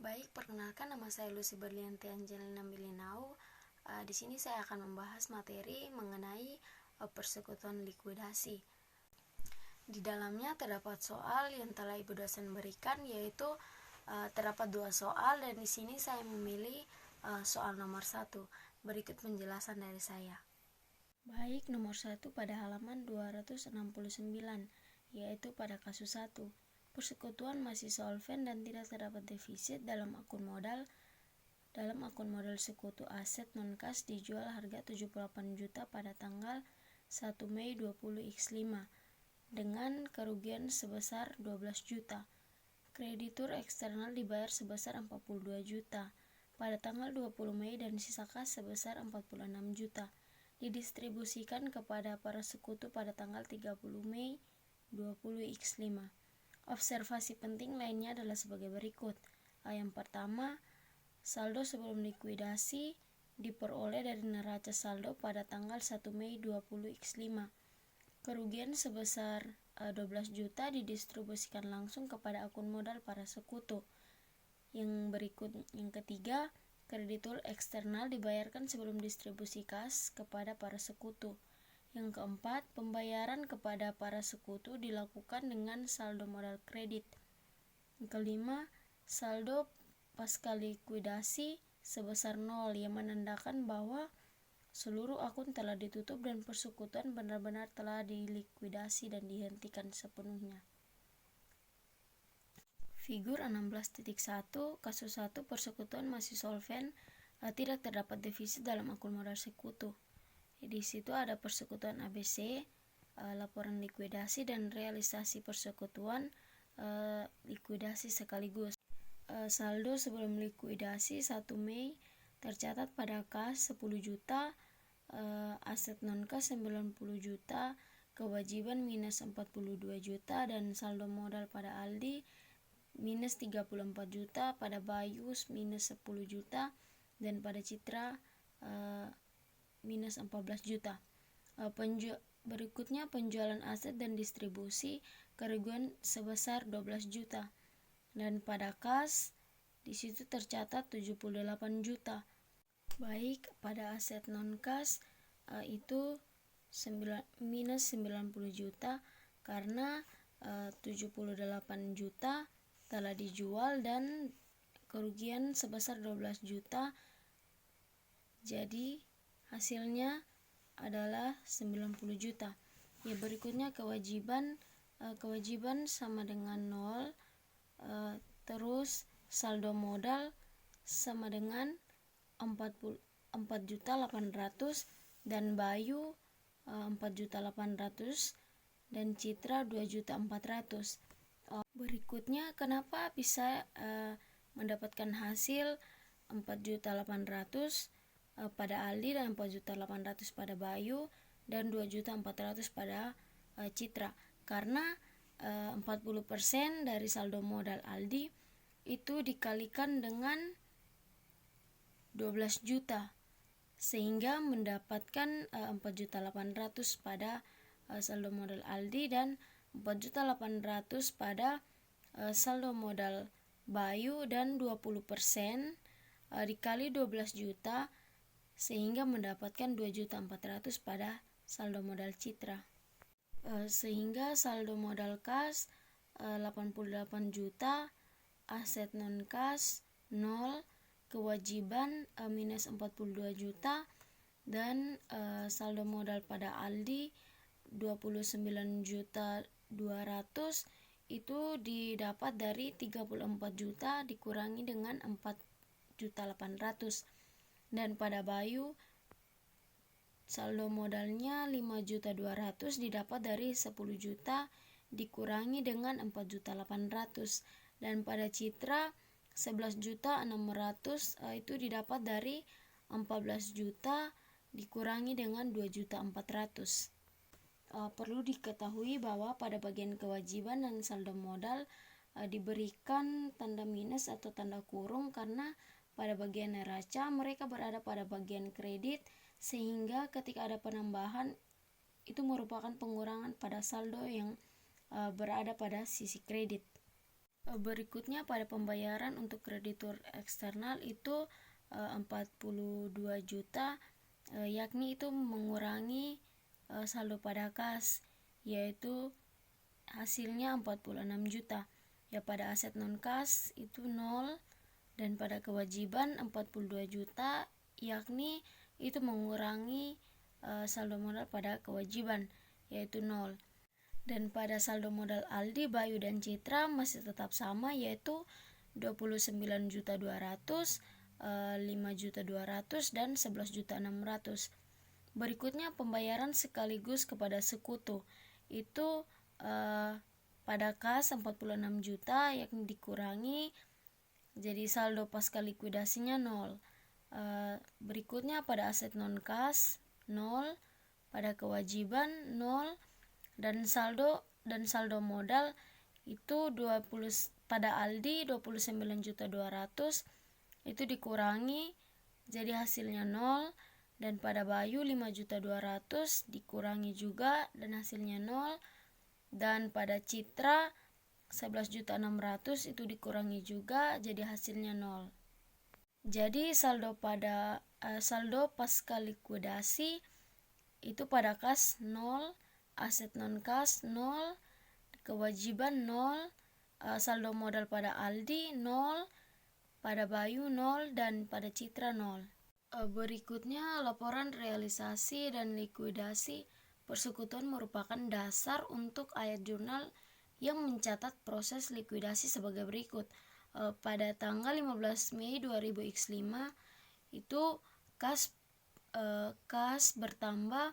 Baik, perkenalkan nama saya Lucy Berlianti Angelina Milinau. Di sini saya akan membahas materi mengenai persekutuan likuidasi. Di dalamnya terdapat soal yang telah Ibu dosen berikan, yaitu terdapat 2 soal, dan di sini saya memilih soal nomor 1. Berikut penjelasan dari saya. Baik, nomor 1 pada halaman 269, yaitu pada kasus 1. Persekutuan masih solven dan tidak terdapat defisit dalam akun modal. Dalam akun modal sekutu aset non-kas dijual harga 78 juta pada tanggal 1 Mei 20x5 dengan kerugian sebesar 12 juta. Kreditur eksternal dibayar sebesar 42 juta pada tanggal 20 Mei dan sisa kas sebesar 46 juta. Didistribusikan kepada para sekutu pada tanggal 30 Mei 20x5. Observasi penting lainnya adalah sebagai berikut. Yang pertama, saldo sebelum likuidasi diperoleh dari neraca saldo pada tanggal 1 Mei 20x5. Kerugian sebesar 12 juta didistribusikan langsung kepada akun modal para sekutu. Yang ketiga, kreditur eksternal dibayarkan sebelum distribusi kas kepada para sekutu. Yang keempat, pembayaran kepada para sekutu dilakukan dengan saldo modal kredit. Yang kelima, saldo pasca likuidasi sebesar 0 yang menandakan bahwa seluruh akun telah ditutup dan persekutuan benar-benar telah dilikuidasi dan dihentikan sepenuhnya. Figur 16.1, kasus 1, persekutuan masih solven, tidak terdapat defisit dalam akun modal sekutu. Di situ ada persekutuan ABC, laporan likuidasi dan realisasi persekutuan likuidasi sekaligus. Saldo sebelum likuidasi 1 Mei tercatat pada kas 10 juta, aset non-kas 90 juta, kewajiban minus 42 juta, dan saldo modal pada Aldi minus 34 juta, pada Bayus minus 10 juta, dan pada Citra minus 14 juta. Berikutnya penjualan aset dan distribusi, kerugian sebesar 12 juta. Dan pada kas di situ tercatat 78 juta. Baik, pada aset non kas itu minus 90 juta karena 78 juta telah dijual dan kerugian sebesar 12 juta. Jadi hasilnya adalah 90 juta. Ya, berikutnya kewajiban sama dengan 0, terus saldo modal sama dengan 4.800.000 dan Bayu 4.800.000 dan Citra 2.400.000. Berikutnya kenapa bisa mendapatkan hasil 4.800.000 pada Aldi dan 4.800.000 pada Bayu dan 2.400.000 pada Citra, karena 40% dari saldo modal Aldi itu dikalikan dengan 12 juta sehingga mendapatkan 4.800.000 pada saldo modal Aldi dan 4.800.000 pada saldo modal Bayu, dan 20% dikali 12 juta sehingga mendapatkan 2.400.000 pada saldo modal Citra. Sehingga saldo modal kas 88 juta, aset non kas 0, kewajiban minus 42 juta, dan saldo modal pada Aldi 29 juta 200 itu didapat dari 34 juta dikurangi dengan 4.800.000. Dan pada Bayu saldo modalnya 5.200.000 didapat dari 10 juta dikurangi dengan 4.800.000. Dan pada Citra 11.600.000 itu didapat dari 14 juta dikurangi dengan 2.400.000. Perlu diketahui bahwa pada bagian kewajiban dan saldo modal diberikan tanda minus atau tanda kurung karena pada bagian neraca mereka berada pada bagian kredit, sehingga ketika ada penambahan itu merupakan pengurangan pada saldo yang berada pada sisi kredit. Berikutnya pada pembayaran untuk kreditur eksternal itu 42 juta, yakni itu mengurangi saldo pada kas, yaitu hasilnya 46 juta. Ya, pada aset non kas itu 0, dan pada kewajiban 42 juta, yakni itu mengurangi saldo modal pada kewajiban, yaitu 0. Dan pada saldo modal Aldi, Bayu, dan Citra masih tetap sama, yaitu 29.200.000, 5.200.000, dan 11.600.000. Berikutnya pembayaran sekaligus kepada sekutu. Itu pada kas 46 juta, yakni dikurangi, jadi saldo pasca likuidasinya 0. Berikutnya pada aset non kas 0, pada kewajiban 0, dan saldo modal itu 20, pada Aldi 29.200.000 itu dikurangi, jadi hasilnya 0, dan pada Bayu 5.200.000 dikurangi juga dan hasilnya 0, dan pada Citra 11.600.000 itu dikurangi juga, jadi hasilnya 0. Jadi saldo pasca likuidasi itu pada kas 0, aset non kas 0, kewajiban 0, saldo modal pada Aldi 0, pada Bayu 0, dan pada Citra 0. Berikutnya laporan realisasi dan likuidasi persekutuan merupakan dasar untuk ayat jurnal yang mencatat proses likuidasi sebagai berikut. Pada tanggal 15 Mei 2000X5 itu kas bertambah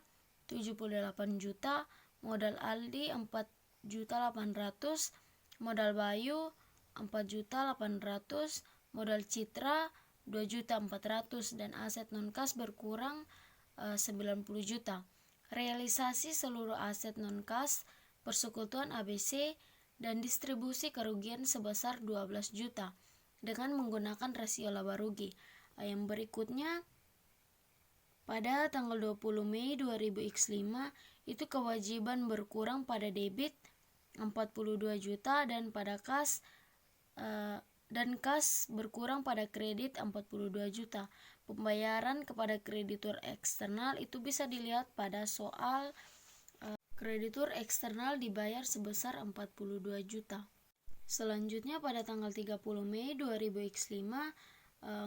78 juta, modal Aldi 4.800.000, modal Bayu 4.800.000, modal Citra 2.400.000, dan aset non kas berkurang 90 juta. Realisasi seluruh aset non kas persekutuan ABC dan distribusi kerugian sebesar 12 juta dengan menggunakan rasio laba rugi. Yang berikutnya pada tanggal 20 Mei 2000X5 itu kewajiban berkurang pada debit 42 juta dan pada kas berkurang pada kredit 42 juta. Pembayaran kepada kreditur eksternal itu bisa dilihat pada soal kreditur eksternal dibayar sebesar 42 juta. Selanjutnya pada tanggal 30 Mei 2000X5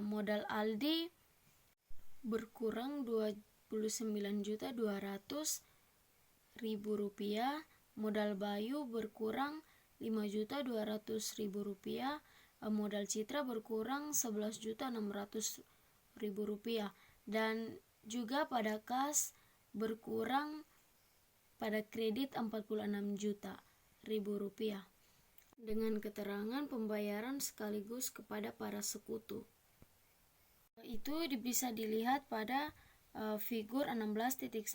modal Aldi berkurang 29.200.000 rupiah, modal Bayu berkurang 5.200.000 rupiah, modal Citra berkurang 11.600.000 rupiah, dan juga pada kas berkurang pada kredit 46 juta rupiah dengan keterangan pembayaran sekaligus kepada para sekutu. Itu bisa dilihat pada figur 16.1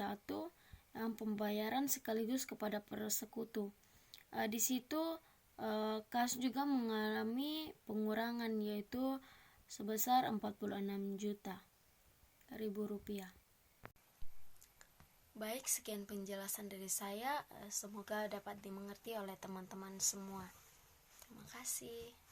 yang pembayaran sekaligus kepada para sekutu. Di situ kas juga mengalami pengurangan, yaitu sebesar 46 juta rupiah. Baik, sekian penjelasan dari saya. Semoga dapat dimengerti oleh teman-teman semua. Terima kasih.